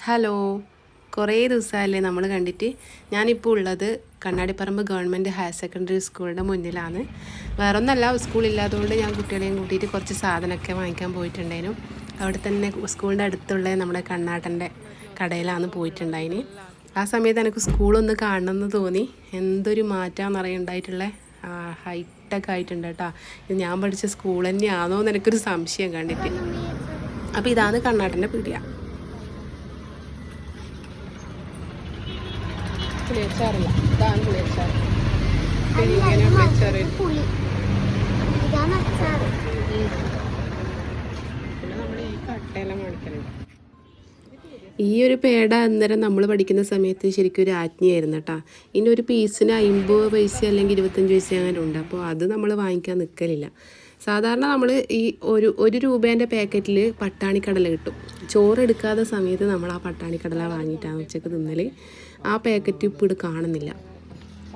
Hello, കുറേ ദിവസമല്ലേ നമ്മൾ കണ്ടിട്ട്. ഞാനിപ്പോൾ ഉള്ളത് കണ്ണാടിപ്പറമ്പ് ഗവൺമെൻറ് ഹയർ സെക്കൻഡറി സ്കൂളിൻ്റെ മുന്നിലാണ്. വേറൊന്നല്ല, സ്കൂളില്ലാത്തതുകൊണ്ട് ഞാൻ കുട്ടികളെയും കൂട്ടിയിട്ട് കുറച്ച് സാധനമൊക്കെ വാങ്ങിക്കാൻ പോയിട്ടുണ്ടായിരുന്നു. അവിടെ തന്നെ സ്കൂളിൻ്റെ അടുത്തുള്ള നമ്മുടെ കണ്ണാട്ടൻ്റെ കടയിലാണ് പോയിട്ടുണ്ടായിന്. ആ സമയത്ത് എനിക്ക് സ്കൂളൊന്ന് കാണണമെന്ന് തോന്നി. എന്തൊരു മാറ്റമാണെന്നറിയുണ്ടായിട്ടുള്ള ഹൈടെക് ആയിട്ടുണ്ട് കേട്ടോ. ഇത് ഞാൻ പഠിച്ച സ്കൂൾ തന്നെയാണോ എന്ന് എനിക്കൊരു സംശയം കണ്ടിട്ട്. അപ്പോൾ ഇതാണ് കണ്ണാട്ടൻ്റെ പീടിക. പുളിയച്ചാറില്ല, ഇതാണ് പുളിയച്ചാറ്. ഇങ്ങനെ പുളിയച്ചാറ് പിന്നെ നമ്മുടെ ഈ കട്ടയെല്ലാം മേടിക്കലുണ്ട്. ഈ ഒരു പേട അന്നേരം നമ്മൾ പഠിക്കുന്ന സമയത്ത് ശരിക്കും ഒരു ആജ്ഞയായിരുന്നു കേട്ടോ. ഇനി ഒരു പീസിന് 50 പൈസ അല്ലെങ്കിൽ 25 പൈസ അങ്ങനെ ഉണ്ട്. അപ്പോൾ അത് നമ്മൾ വാങ്ങിക്കാൻ നിൽക്കലില്ല. സാധാരണ നമ്മൾ ഈ ഒരു രൂപേൻ്റെ പാക്കറ്റിൽ പട്ടാണിക്കടല കിട്ടും. ചോറ് എടുക്കാത്ത സമയത്ത് നമ്മൾ ആ പട്ടാണിക്കടല വാങ്ങിയിട്ടാണ് ഉച്ചക്ക് തിന്നൽ. ആ പാക്കറ്റ് ഇപ്പോൾ ഇവിടെ കാണുന്നില്ല.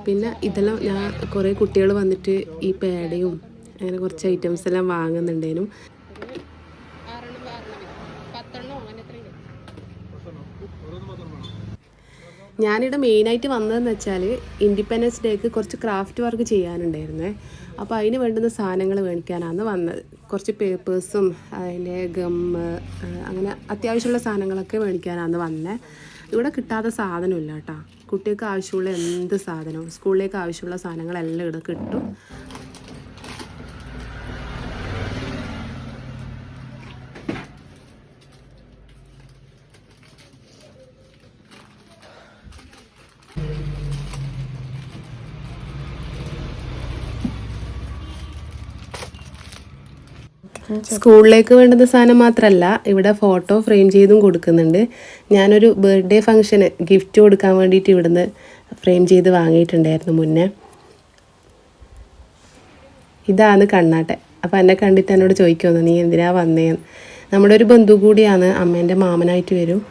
പിന്നെ ഇതെല്ലാം ഞാൻ കുറേ കുട്ടികൾ വന്നിട്ട് ഈ പേടയും അങ്ങനെ കുറച്ച് ഐറ്റംസ് എല്ലാം വാങ്ങുന്നുണ്ടേനും. ഞാനിവിടെ മെയിനായിട്ട് വന്നതെന്ന് വെച്ചാൽ ഇൻഡിപെൻഡൻസ് ഡേക്ക് കുറച്ച് ക്രാഫ്റ്റ് വർക്ക് ചെയ്യാനുണ്ടായിരുന്നേ. അപ്പോൾ അതിന് വേണ്ടുന്ന സാധനങ്ങൾ മേടിക്കാനാണ് വന്നത്. കുറച്ച് പേപ്പേഴ്സും അതിൻ്റെ ഗമ്മ് അങ്ങനെ അത്യാവശ്യമുള്ള സാധനങ്ങളൊക്കെ മേടിക്കാനാണ് വന്നത്. ഇവിടെ കിട്ടാത്ത സാധനമില്ല കേട്ടോ. കുട്ടികൾക്ക് ആവശ്യമുള്ള എന്ത് സാധനവും സ്കൂളിലേക്ക് ആവശ്യമുള്ള സാധനങ്ങളെല്ലാം ഇവിടെ കിട്ടും. സ്കൂളിലേക്ക് വേണ്ടുന്ന സാധനം മാത്രമല്ല, ഇവിടെ ഫോട്ടോ ഫ്രെയിം ചെയ്തും കൊടുക്കുന്നുണ്ട്. ഞാനൊരു ബർത്ത്ഡേ ഫംഗ്ഷന് ഗിഫ്റ്റ് കൊടുക്കാൻ വേണ്ടിയിട്ട് ഇവിടുന്ന് ഫ്രെയിം ചെയ്ത് വാങ്ങിയിട്ടുണ്ടായിരുന്നു മുന്നേ. ഇതാണ് കണ്ണാട്ടൻ. അപ്പോൾ എന്നെ കണ്ടിട്ട് എന്നോട് ചോദിക്കുമെന്ന്, നീ എന്തിനാ വന്നേന്ന്. നമ്മുടെ ഒരു ബന്ധു കൂടിയാണ്, അമ്മേൻ്റെ മാമനായിട്ട് വരും.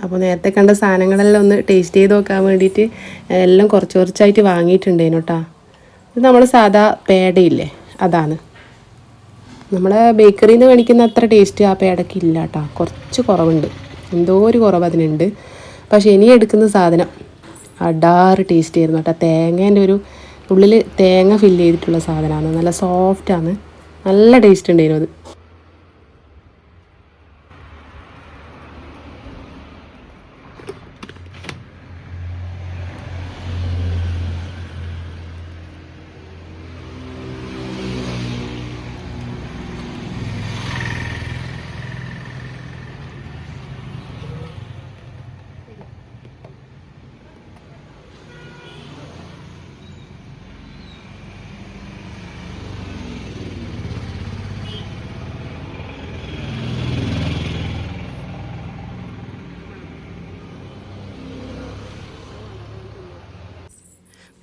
അപ്പോൾ നേരത്തെ കണ്ട സാധനങ്ങളെല്ലാം ഒന്ന് ടേസ്റ്റ് ചെയ്ത് നോക്കാൻ വേണ്ടിയിട്ട് എല്ലാം കുറച്ച് കുറച്ചായിട്ട് വാങ്ങിയിട്ടുണ്ടേനു കേട്ടോ. ഇത് നമ്മൾ സാധാ പേടയില്ലേ, അതാണ്. നമ്മളെ ബേക്കറിയിൽ നിന്ന് മേടിക്കുന്ന അത്ര ടേസ്റ്റ് ആ പേടയ്ക്ക് ഇല്ല കേട്ടോ. കുറച്ച് കുറവുണ്ട്, എന്തോ ഒരു കുറവ് അതിനുണ്ട്. പക്ഷേ ഇനി എടുക്കുന്ന സാധനം അടാറ് ടേസ്റ്റ് ആയിരുന്നു കേട്ടോ. തേങ്ങേൻ്റെ ഒരു ഉള്ളിൽ തേങ്ങ ഫില്ല് ചെയ്തിട്ടുള്ള സാധനമാണ്. നല്ല സോഫ്റ്റാണ്, നല്ല ടേസ്റ്റ് ഉണ്ടായിരുന്നു അത്.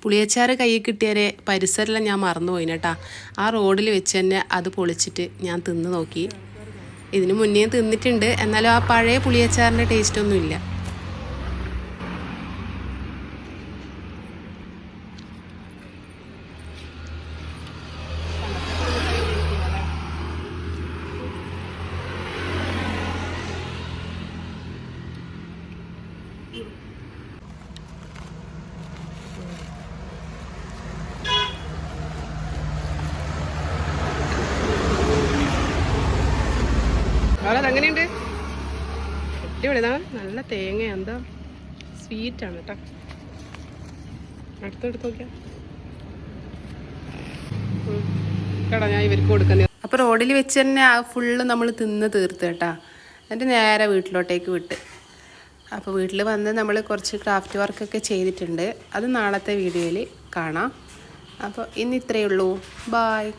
പുളിയച്ചാറ് കയ്യിൽ കിട്ടിയാലേ പരിസരമെല്ലാം ഞാൻ മറന്നുപോയി കേട്ടോ. ആ റോഡിൽ വെച്ച് തന്നെ അത് പൊളിച്ചിട്ട് ഞാൻ തിന്ന് നോക്കി. ഇതിന് മുന്നേ തിന്നിട്ടുണ്ട്, എന്നാലും ആ പഴയ പുളിയച്ചാറിൻ്റെ ടേസ്റ്റൊന്നും ഇല്ല. അതെങ്ങനെയുണ്ട്? അടിപൊളിതാണ്. നല്ല തേങ്ങ, എന്താ സ്വീറ്റാണ് കേട്ടോ. അടുത്തെടുത്ത് നോക്കിയാ കേട്ടോ, ഞാൻ ഇവർക്ക് കൊടുക്കുന്നത്. അപ്പോൾ റോഡിൽ വെച്ച് തന്നെ ഫുള്ള് നമ്മൾ തിന്ന് തീർത്ത് കേട്ടോ. എന്നിട്ട് നേരെ വീട്ടിലോട്ടേക്ക് വിട്ട്. അപ്പോൾ വീട്ടിൽ വന്ന് നമ്മൾ കുറച്ച് ക്രാഫ്റ്റ് വർക്കൊക്കെ ചെയ്തിട്ടുണ്ട്. അത് നാളത്തെ വീഡിയോയിൽ കാണാം. അപ്പോൾ ഇന്ന് ഇത്രയേ ഉള്ളൂ. ബായ്.